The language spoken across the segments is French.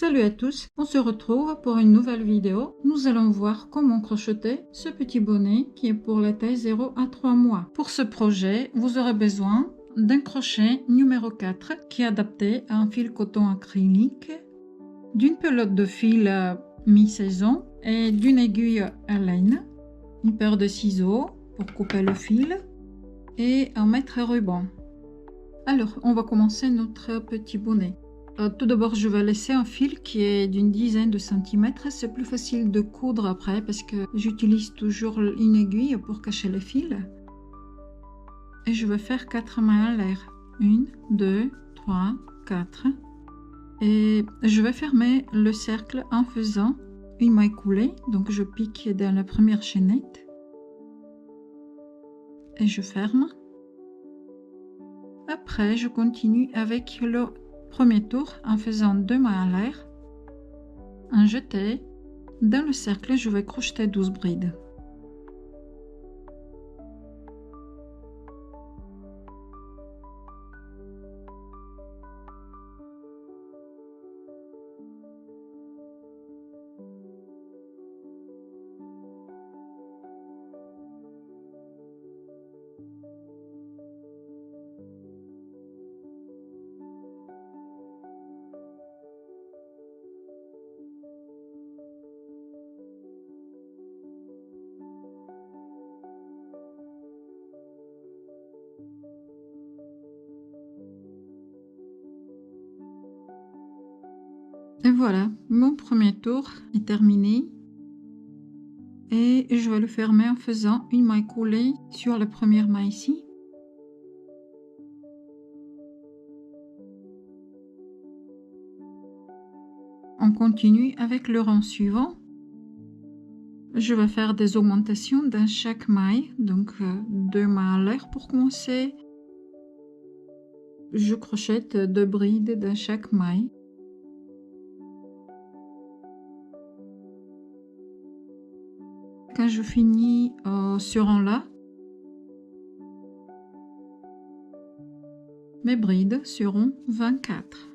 Salut à tous, on se retrouve pour une nouvelle vidéo. Nous allons voir comment crocheter ce petit bonnet qui est pour la taille 0 à 3 mois. Pour ce projet, vous aurez besoin d'un crochet numéro 4 qui est adapté à un fil coton acrylique, d'une pelote de fil mi-saison et d'une aiguille à laine, une paire de ciseaux pour couper le fil et un mètre ruban. Alors, on va commencer notre petit bonnet. Tout d'abord, je vais laisser un fil qui est d'une dizaine de centimètres. C'est plus facile de coudre après parce que j'utilise toujours une aiguille pour cacher le fil. Et je vais faire 4 mailles à l'air. 1, 2, 3, 4. Et je vais fermer le cercle en faisant une maille coulée. Donc, je pique dans la première chaînette. Et je ferme. Après, je continue avec le premier tour en faisant 2 mailles à l'air, un jeté. Dans le cercle, je vais crocheter 12 brides. Et voilà, mon premier tour est terminé. Et je vais le fermer en faisant une maille coulée sur la première maille ici. On continue avec le rang suivant. Je vais faire des augmentations dans chaque maille, donc 2 mailles à l'air pour commencer. Je crochette 2 brides dans chaque maille. Quand je finis ce rang-là, mes brides seront 24.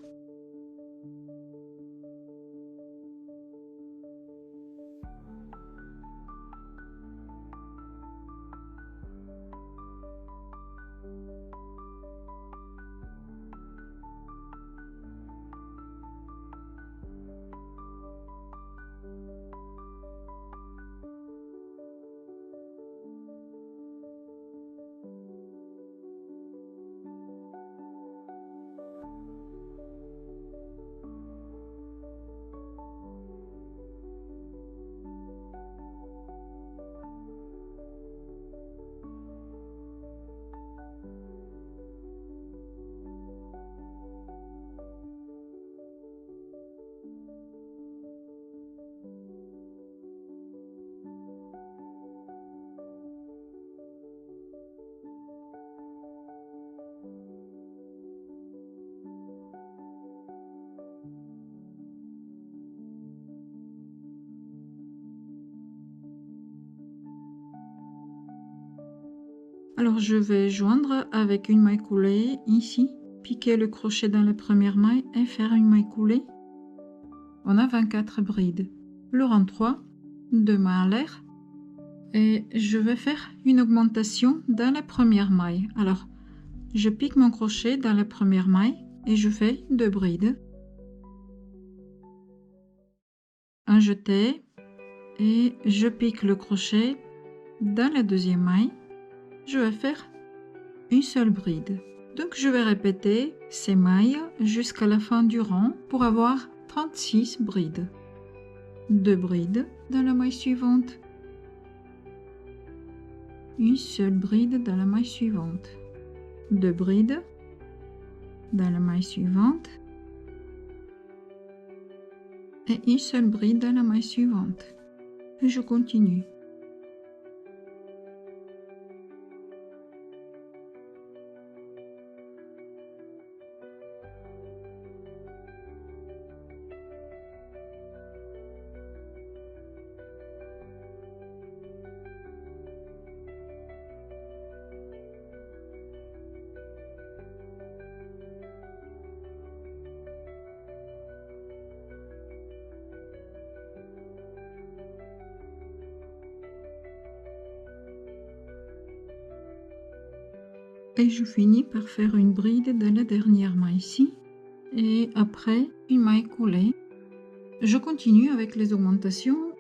Alors je vais joindre avec une maille coulée ici, piquer le crochet dans la première maille et faire une maille coulée. On a 24 brides. Le rang 3, 2 mailles à l'air. Et je vais faire une augmentation dans la première maille. Alors je pique mon crochet dans la première maille et je fais 2 brides. Un jeté et je pique le crochet dans la deuxième maille. Je vais faire une seule bride. Donc je vais répéter ces mailles jusqu'à la fin du rang pour avoir 36 brides. 2 brides dans la maille suivante. Une seule bride dans la maille suivante. 2 brides dans la maille suivante. Et une seule bride dans la maille suivante. Et je continue. Et je finis par faire une bride dans la dernière maille ici et après une maille coulée. Je continue avec les augmentations,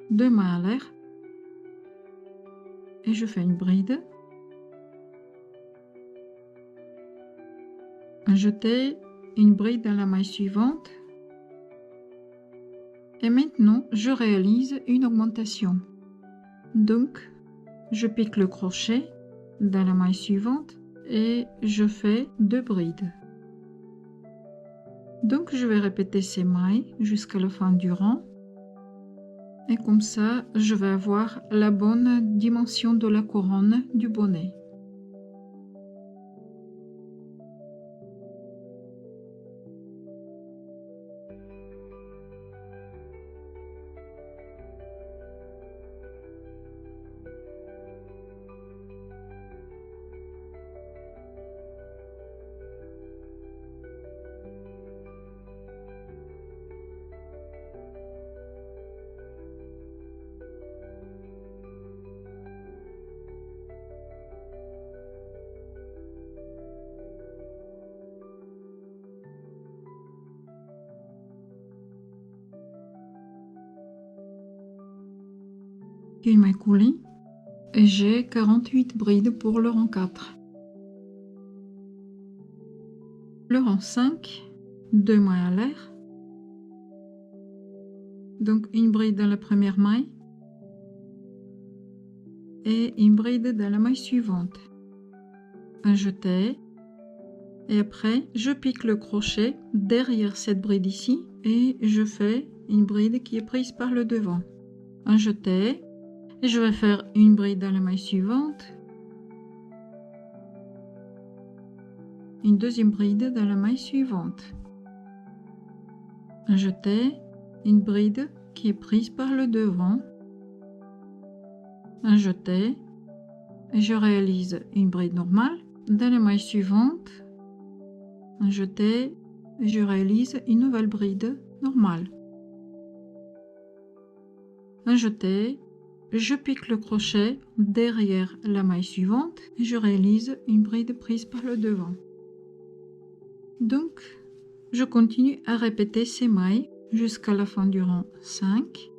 2 mailles à l'air et je fais une bride, un jeté, une bride dans la maille suivante et maintenant je réalise une augmentation. Donc je pique le crochet dans la maille suivante et je fais 2 brides. Donc je vais répéter ces mailles jusqu'à la fin du rang et comme ça je vais avoir la bonne dimension de la couronne du bonnet. Une maille coulée et j'ai 48 brides pour le rang 4. Le rang 5, 2 mailles à l'air, donc une bride dans la première maille et une bride dans la maille suivante, un jeté et après je pique le crochet derrière cette bride ici et je fais une bride qui est prise par le devant, un jeté et je vais faire une bride dans la maille suivante, une deuxième bride dans la maille suivante, un jeté, une bride qui est prise par le devant, un jeté et je réalise une bride normale dans la maille suivante, un jeté et je réalise une nouvelle bride normale, un jeté, je pique le crochet derrière la maille suivante et je réalise une bride prise par le devant. Donc je continue à répéter ces mailles jusqu'à la fin du rang 5.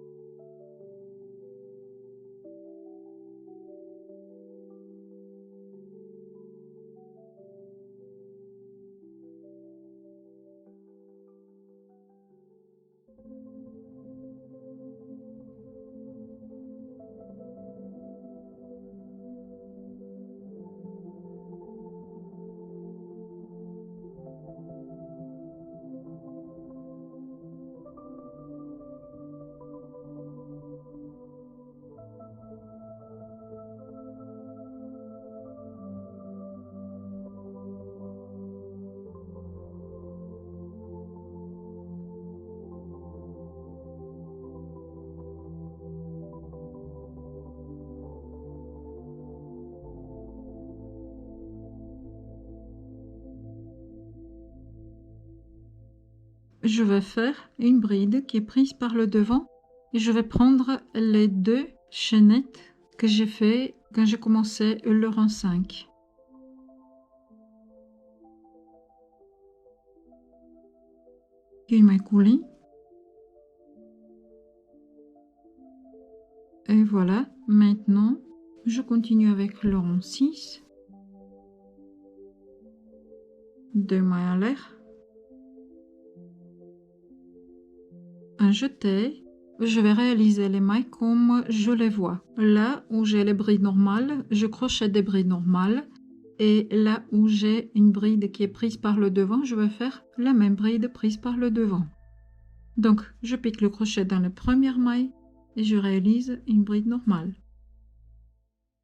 Je vais faire une bride qui est prise par le devant et je vais prendre les 2 chaînettes que j'ai fait quand j'ai commencé le rang 5. Une maille coulée et voilà, maintenant je continue avec le rang 6, 2 mailles à l'air, un jeté, je vais réaliser les mailles comme je les vois. Là où j'ai les brides normales, je crochète des brides normales et là où j'ai une bride qui est prise par le devant, je vais faire la même bride prise par le devant. Donc je pique le crochet dans la première maille et je réalise une bride normale.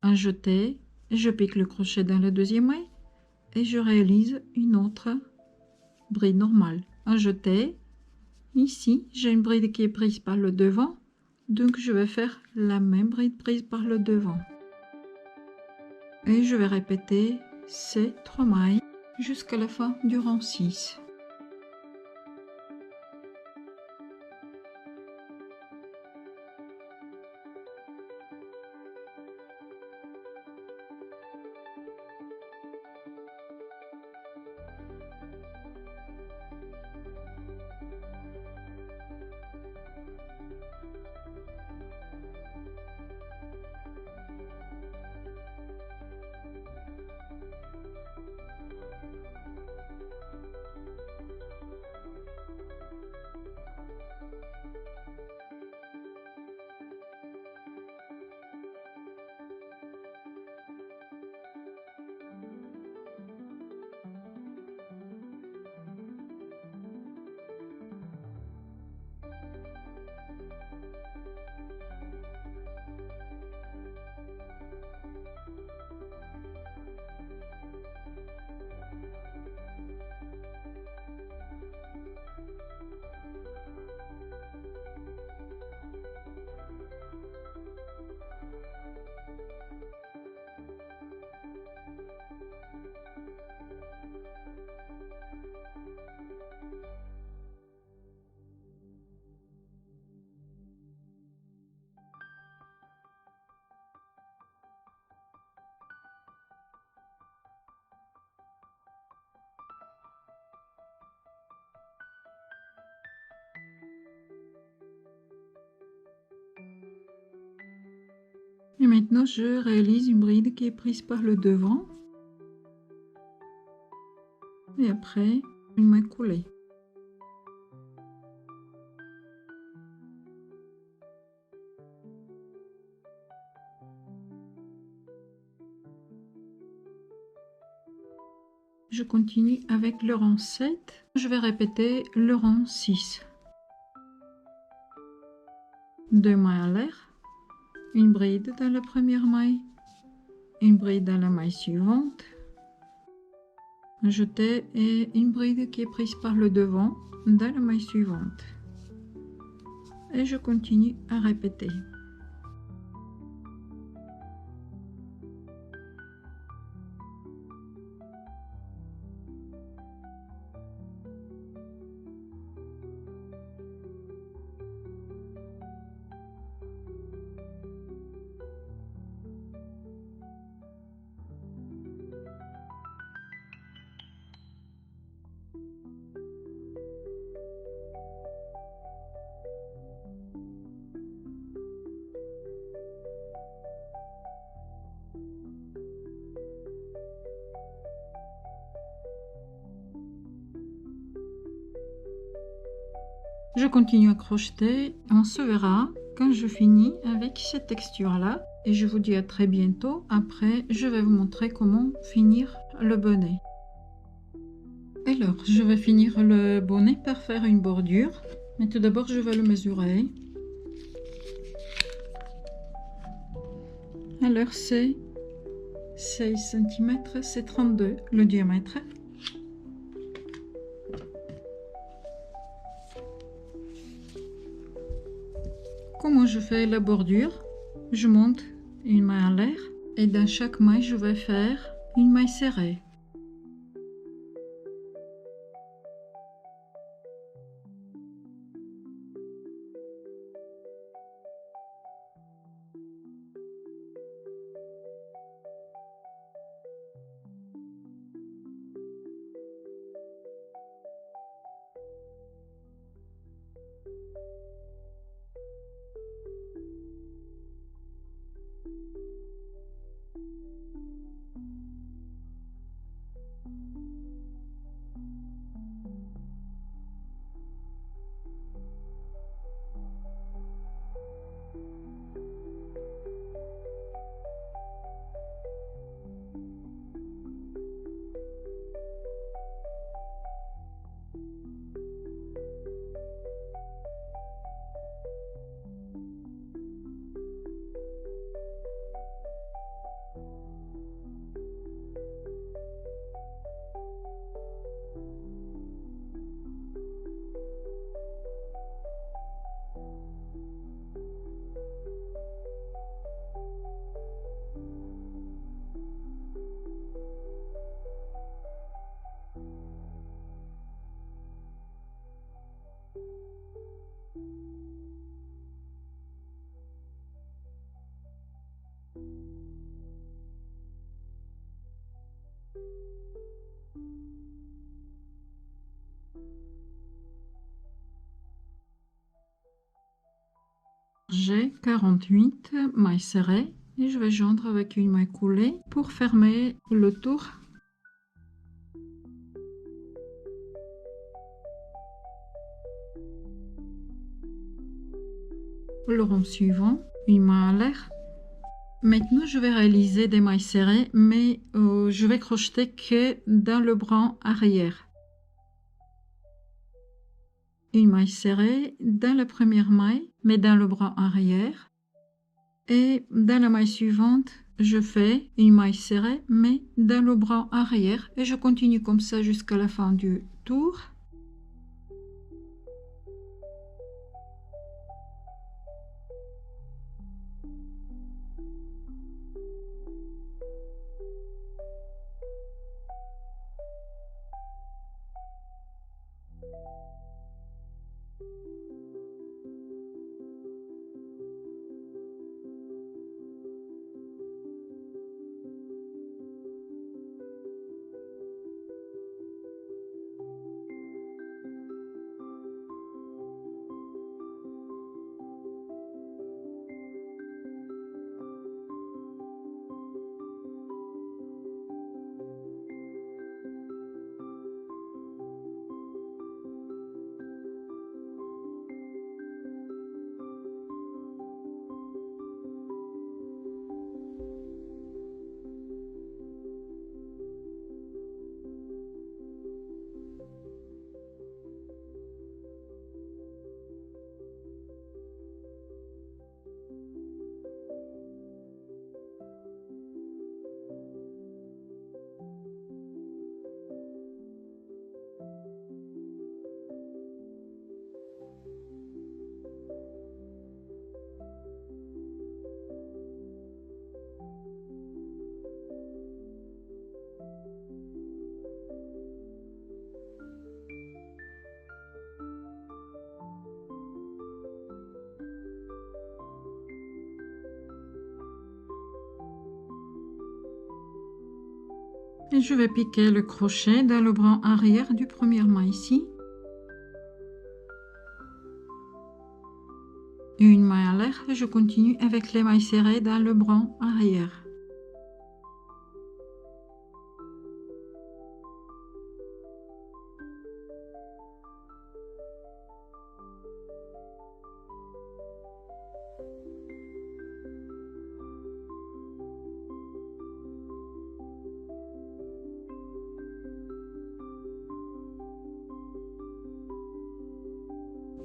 Un jeté, je pique le crochet dans la deuxième maille et je réalise une autre bride normale. Un jeté, ici j'ai une bride qui est prise par le devant, donc je vais faire la même bride prise par le devant. Et je vais répéter ces 3 mailles jusqu'à la fin du rang 6. Et maintenant, je réalise une bride qui est prise par le devant. Et après, une maille coulée. Je continue avec le rang 7. Je vais répéter le rang 6. 2 mailles à l'air, une bride dans la première maille, une bride dans la maille suivante, un jeté et une bride qui est prise par le devant dans la maille suivante. Et je continue à répéter. Je continue à crocheter. On se verra quand je finis avec cette texture là. Et je vous dis à très bientôt. Après, je vais vous montrer comment finir le bonnet. Alors, je vais finir le bonnet par faire une bordure. Mais tout d'abord, je vais le mesurer. Alors, c'est 16 cm, c'est 32 le diamètre. Comment je fais la bordure? Je monte une maille à l'air et dans chaque maille, je vais faire une maille serrée. J'ai 48 mailles serrées et je vais joindre avec une maille coulée pour fermer le tour. Le rond suivant, une maille à l'air. Maintenant, je vais réaliser des mailles serrées, mais je vais crocheter que dans le bras arrière. Une maille serrée dans la première maille, mais dans le bras arrière. Et dans la maille suivante, je fais une maille serrée, mais dans le bras arrière. Et je continue comme ça jusqu'à la fin du tour. Et je vais piquer le crochet dans le brin arrière du premier main ici. Une maille à l'air et je continue avec les mailles serrées dans le brin arrière.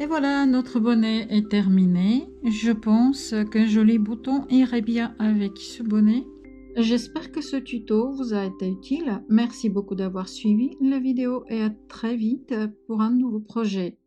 Et voilà, notre bonnet est terminé. Je pense qu'un joli bouton irait bien avec ce bonnet. J'espère que ce tuto vous a été utile. Merci beaucoup d'avoir suivi la vidéo et à très vite pour un nouveau projet.